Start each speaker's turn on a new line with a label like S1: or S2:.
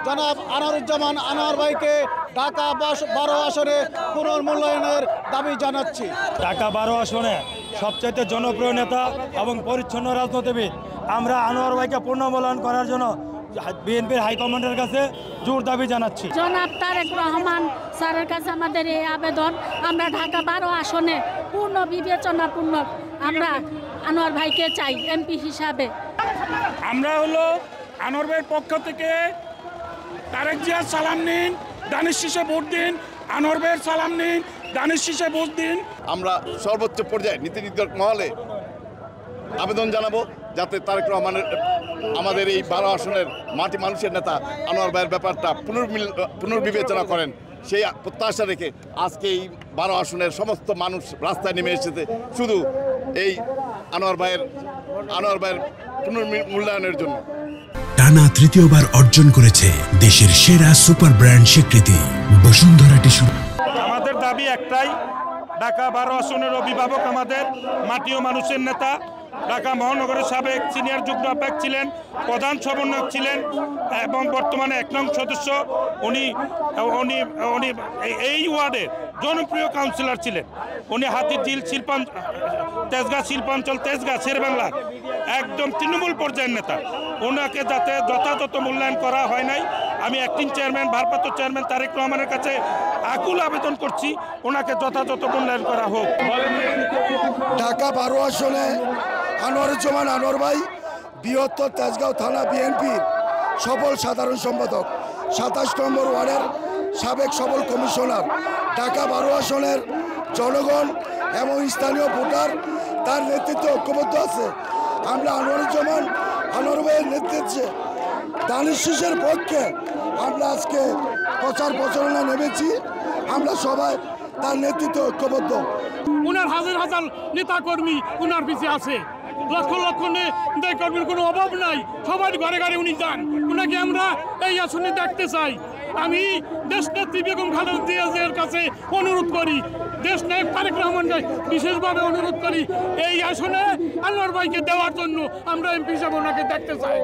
S1: জনাব আনোয়ারুজ্জামান আনোয়ার ভাইকে ঢাকা 12 আসনে পুনর্মূল্যায়নের দাবি জানাচ্ছি।
S2: ঢাকা 12 আসনে সবচাইতে জনপ্রিয় নেতা এবং পরিচ্ছন্ন রাজনীতিবিদ আমরা আনোয়ার ভাইকে পুনর্মূল্যায়ন করার জন্য বিএনপির হাইকমান্ডের কাছে জোর দাবি জানাচ্ছি।
S3: জনাব তারেক রহমান স্যারের কাছে আমাদের এই আবেদন, আমরা ঢাকা 12 আসনে পূর্ণ বিবেচনাপূর্বক আমরা আনোয়ার ভাইকে চাই এমপি হিসাবে।
S4: আমরা আনোয়ার ভাইয়ের পক্ষ থেকে তারেক জিয়ার সালাম নিন, দানিশ শীষে ভোট দিন। আনোয়ার ভাইয়ের সালাম নিন, দানিশ শীষে ভোট দিন।
S5: আমরা সর্বোচ্চ পর্যায়ে নীতি নির্ধারক মহলে আবেদন জানাবো যাতে তারেক রহমানের আমাদের এই 12 আসনের মাটি মানুষের নেতা আনোয়ার ভাইয়ের ব্যাপারটা পুনর্বিবেচনা করেন। সেই প্রত্যাশা রেখে আজকে এই 12 আসনের সমস্ত মানুষ রাস্তায় নেমে এসেছে শুধু এই আনোয়ার ভাইয়ের পুনর্মূল্যায়নের জন্য।
S6: টানা তৃতীয়বার অর্জন করেছে দেশের সেরা সুপার ব্র্যান্ড স্বীকৃতি বসুন্ধরা টিস্যু।
S4: আমাদের দাবি একটাই, ঢাকা 12 আসনের অভিভাবক আমাদের মাটি ও মানুষের নেতা, ঢাকা মহানগরের সাবেক সিনিয়র যুগ্ম আহ্বায়ক ছিলেন, প্রধান সমন্বয়ক ছিলেন এবং বর্তমানে 1 নং সদস্য। উনি এই ওয়ার্ডের জনপ্রিয় কাউন্সিলর ছিলেন। উনি হাতিরঝিল তেজগাঁ শিল্পাঞ্চল তেজগাঁ শেরবাংলার একদম তৃণমূল পর্যায়ের নেতা। ওনাকে যাতে যথাযথ মূল্যায়ন করা হয় নাই, আমি অ্যাক্টিং চেয়ারম্যান ভারপ্রাপ্ত চেয়ারম্যান তারেক রহমানের কাছে আকুল আবেদন করছি ওনাকে যথাযথ মূল্যায়ন করা হোক।
S7: ঢাকা 12 আসনে আনোয়ারুজ্জামান আনোয়ার ভাই বৃহত্তর তেজগাঁও থানা বিএনপির সফল সাধারণ সম্পাদক, 27 নম্বর ওয়ার্ডের সাবেক সফল কমিশনার। ঢাকা 12 আসনের জনগণ এবং স্থানীয় ভোটার তার নেতৃত্বে ঐক্যবদ্ধ আছে। আমরা আনোয়ারুজ্জামান আনোয়ার ভাইয়ের নেতৃত্বে দানিশ শীষের পক্ষে আমরা আজকে প্রচার প্রচারণা নেমেছি। আমরা সবাই তার নেতৃত্বে ঐক্যবদ্ধ।
S4: উনার হাজার হাজার নেতা কর্মী উনার পিছিয়ে আছে, লক্ষ লক্ষ নেতা কর্মীর কোনো অভাব নাই, সবার ঘরে ঘরে উনি যান। উনাকে আমরা এই আসনে দেখতে চাই। আমি দেশ নেত্রী বেগম খালেদা জিয়ার কাছে অনুরোধ করি, দেশ নায়ক তারেক রহমানকে বিশেষভাবে অনুরোধ করি এই আসনে আনোয়ার ভাইকে দেওয়ার জন্য। আমরা এমপি হিসাবে ওনাকে দেখতে চাই।